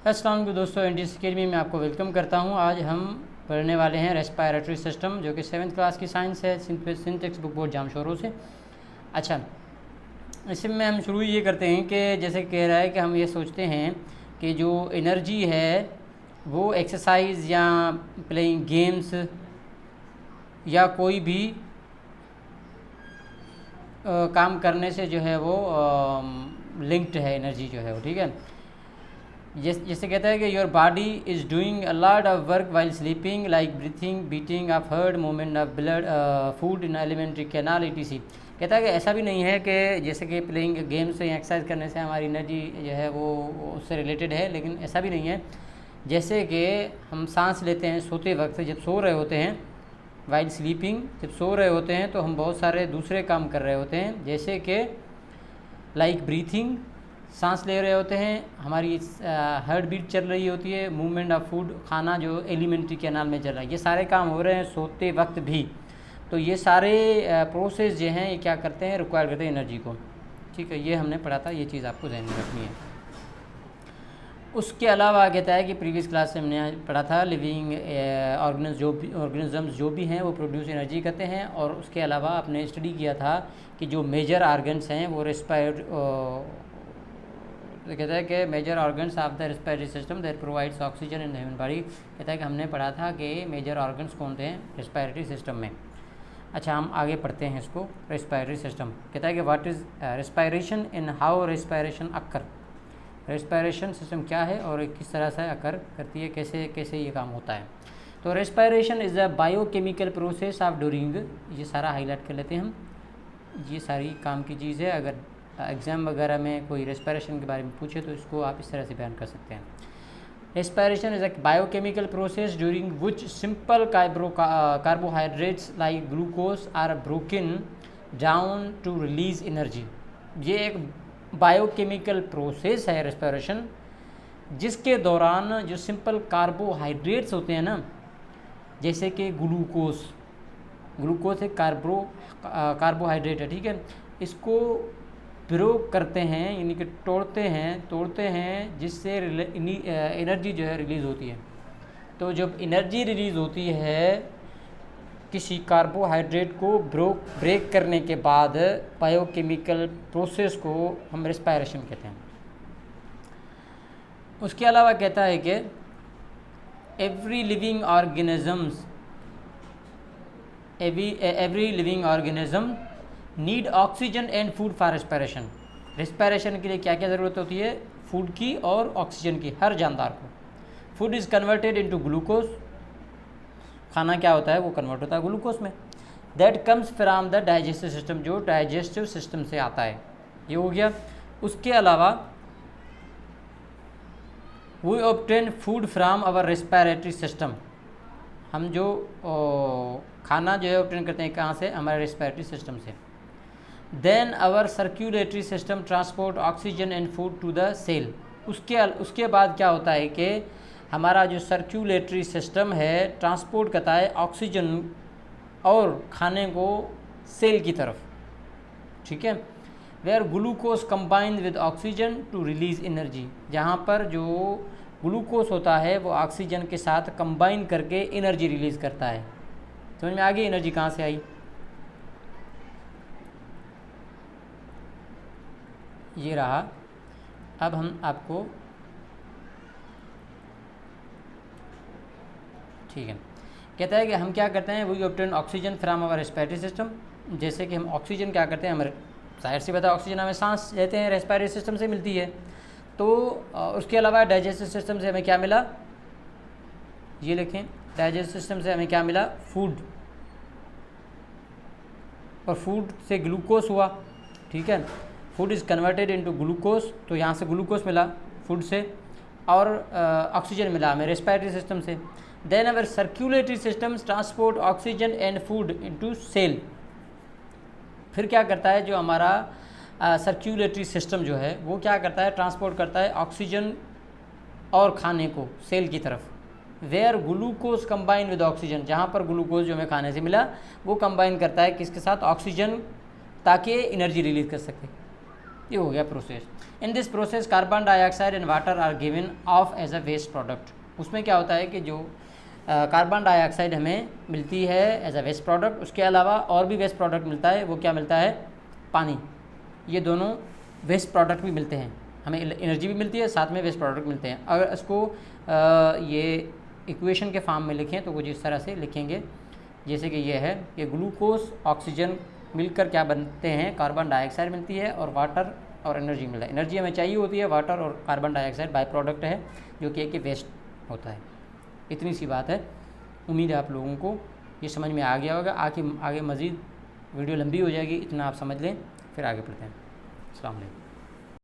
अस्सलाम वालेकुम दोस्तों, एनडीसी अकेडमी में आपको वेलकम करता हूं। आज हम पढ़ने वाले हैं रेस्पिरेटरी सिस्टम, जो कि 7th क्लास की साइंस है, सिंटेक्स बुक बोर्ड जामशोरों से। अच्छा, इसमें हम शुरू ये करते हैं कि जैसे कह रहा है कि हम ये सोचते हैं कि जो एनर्जी है वो एक्सरसाइज या प्लेइंग गेम्स या कोई भी काम करने से जो है वो लिंक्ड है, एनर्जी जो है वो, ठीक है। जैसे कहता है कि your body is doing a lot of work while sleeping, like breathing, beating of heart, movement of blood, food in alimentary canal etc। कहता है कि ऐसा भी नहीं है कि जैसे कि प्लेइंग गेम्स या एक्सरसाइज करने से हमारी एनर्जी जो है वो उससे रिलेटेड है, लेकिन ऐसा भी नहीं है। जैसे कि हम सांस लेते हैं सोते वक्त, जब सो रहे होते हैं, वाइल स्लीपिंग, जब सो रहे होते हैं तो हम बहुत सारे दूसरे काम कर रहे होते हैं, जैसे कि लाइक ब्रीथिंग, सांस ले रहे होते हैं, हमारी हार्ट बीट चल रही होती है, मूवमेंट ऑफ फूड, खाना जो एलिमेंट्री कैनाल में चल रहा है, ये सारे काम हो रहे हैं सोते वक्त भी। तो ये सारे प्रोसेस जो हैं ये क्या करते हैं, रिक्वायर करते हैं एनर्जी को, ठीक है। ये हमने पढ़ा था, ये चीज़ आपको ध्यान में रखनी है। उसके अलावा कहता है कि प्रीवियस क्लास से हमने पढ़ा था लिविंग ऑर्गेनिजम्स जो भी हैं वो प्रोड्यूस एनर्जी करते हैं, और उसके अलावा आपने स्टडी किया था कि जो मेजर ऑर्गन्स हैं वो तो कहता है कि major organs of the respiratory system that provides oxygen in the human body. कहता है कि हमने पढ़ा था कि मेजर ऑर्गन्स कौन थे रेस्पिरेटरी सिस्टम में। अच्छा, हम आगे पढ़ते हैं इसको। रेस्पिरेटरी सिस्टम कहता है कि what is respiration in how respiration occur. Respiration system क्या है और किस तरह से अकर करती है, कैसे कैसे ये काम होता है। तो respiration is a biochemical process of during, ये सारा हाईलाइट कर लेते हैं हम, ये सारी काम की चीज़ है। अगर एग्ज़ाम वगैरह में कोई रेस्पिरेशन के बारे में पूछे तो इसको आप इस तरह से बयान कर सकते हैं। Respiration is a biochemical process during which simple carbohydrates like glucose are broken down to release energy. ये एक बायोकेमिकल प्रोसेस है रेस्पिरेशन, जिसके दौरान जो सिंपल कार्बोहाइड्रेट्स होते हैं ना, जैसे कि ग्लूकोज एक कार्बोहाइड्रेट है, ठीक है, इसको ब्रोक करते हैं, यानी कि तोड़ते हैं जिससे एनर्जी जो है रिलीज़ होती है। तो जब एनर्जी रिलीज़ होती है किसी कार्बोहाइड्रेट को ब्रेक करने के बाद, बायोकेमिकल प्रोसेस को हम रेस्पिरेशन कहते हैं। उसके अलावा कहता है कि every living organism need oxygen and food for respiration. Respiration के लिए क्या क्या ज़रूरत होती है, फूड की और ऑक्सीजन की, हर जानदार को। Food is converted into glucose, खाना क्या होता है वो कन्वर्ट होता है ग्लूकोज में। That comes from the digestive system, जो डाइजेस्टिव सिस्टम से आता है, ये हो गया। उसके अलावा we obtain food from our respiratory system, हम जो खाना जो है ऑब्टेन करते हैं कहाँ से, हमारे रेस्पिरेटरी सिस्टम से। Then our circulatory system transport oxygen and food to the cell. उसके बाद क्या होता है कि हमारा जो सर्कुलेटरी सिस्टम है ट्रांसपोर्ट करता है ऑक्सीजन और खाने को सेल की तरफ, ठीक है। Where glucose combined with oxygen to release energy, जहाँ पर जो ग्लूकोज होता है वो ऑक्सीजन के साथ कंबाइन करके एनर्जी रिलीज़ करता है। समझ में आ गई एनर्जी कहाँ से आई। ये रहा। अब हम आपको, ठीक है, कहता है कि हम क्या करते हैं, we obtain oxygen from our respiratory system. जैसे कि हम ऑक्सीजन क्या करते हैं, हमारे जाहिर सी बात है ऑक्सीजन हमें सांस लेते हैं रेस्पिरेटरी सिस्टम से मिलती है। तो उसके अलावा डाइजेस्टिव सिस्टम से हमें क्या मिला, ये लिखें, डाइजेस्टिव सिस्टम से हमें क्या मिला, फूड, और फूड से ग्लूकोज हुआ, ठीक है। Food is converted into glucose, तो यहाँ से ग्लूकोज मिला फूड से, और ऑक्सीजन मिला हमें रेस्पिरेटरी सिस्टम से। Then our circulatory systems transport oxygen and food into cell. फिर क्या करता है जो हमारा सर्कुलेटरी सिस्टम जो है वो क्या करता है, ट्रांसपोर्ट करता है ऑक्सीजन और खाने को सेल की तरफ। Where glucose combine with oxygen, जहाँ पर ग्लूकोज जो हमें खाने से मिला वो कंबाइन करता है किसके साथ, ऑक्सीजन, ताकि एनर्जी रिलीज कर सके। ये हो गया process. In this process carbon dioxide and water are given off as a waste product. उसमें क्या होता है कि जो कार्बन डाइऑक्साइड हमें मिलती है एज अ वेस्ट प्रोडक्ट, उसके अलावा और भी वेस्ट प्रोडक्ट मिलता है। वो क्या मिलता है? पानी। ये दोनों वेस्ट प्रोडक्ट भी मिलते हैं, हमें एनर्जी भी मिलती है, साथ में वेस्ट प्रोडक्ट मिलते हैं। अगर इसको ये इक्वेशन के फॉर्म में लिखें तो कुछ इस तरह से लिखेंगे, जैसे कि ये है कि ग्लूकोज ऑक्सीजन मिलकर क्या बनते हैं? कार्बन डाइऑक्साइड मिलती है और वाटर और एनर्जी मिलता है। एनर्जी हमें चाहिए होती है, वाटर और कार्बन डाइऑक्साइड बाई प्रोडक्ट है जो कि वेस्ट होता है। इतनी सी बात है। उम्मीद है आप लोगों को ये समझ में आ गया होगा। आगे मज़ीद वीडियो लंबी हो जाएगी, इतना आप समझ लें, फिर आगे बढ़ते हैं। अस्सलाम वालेकुम।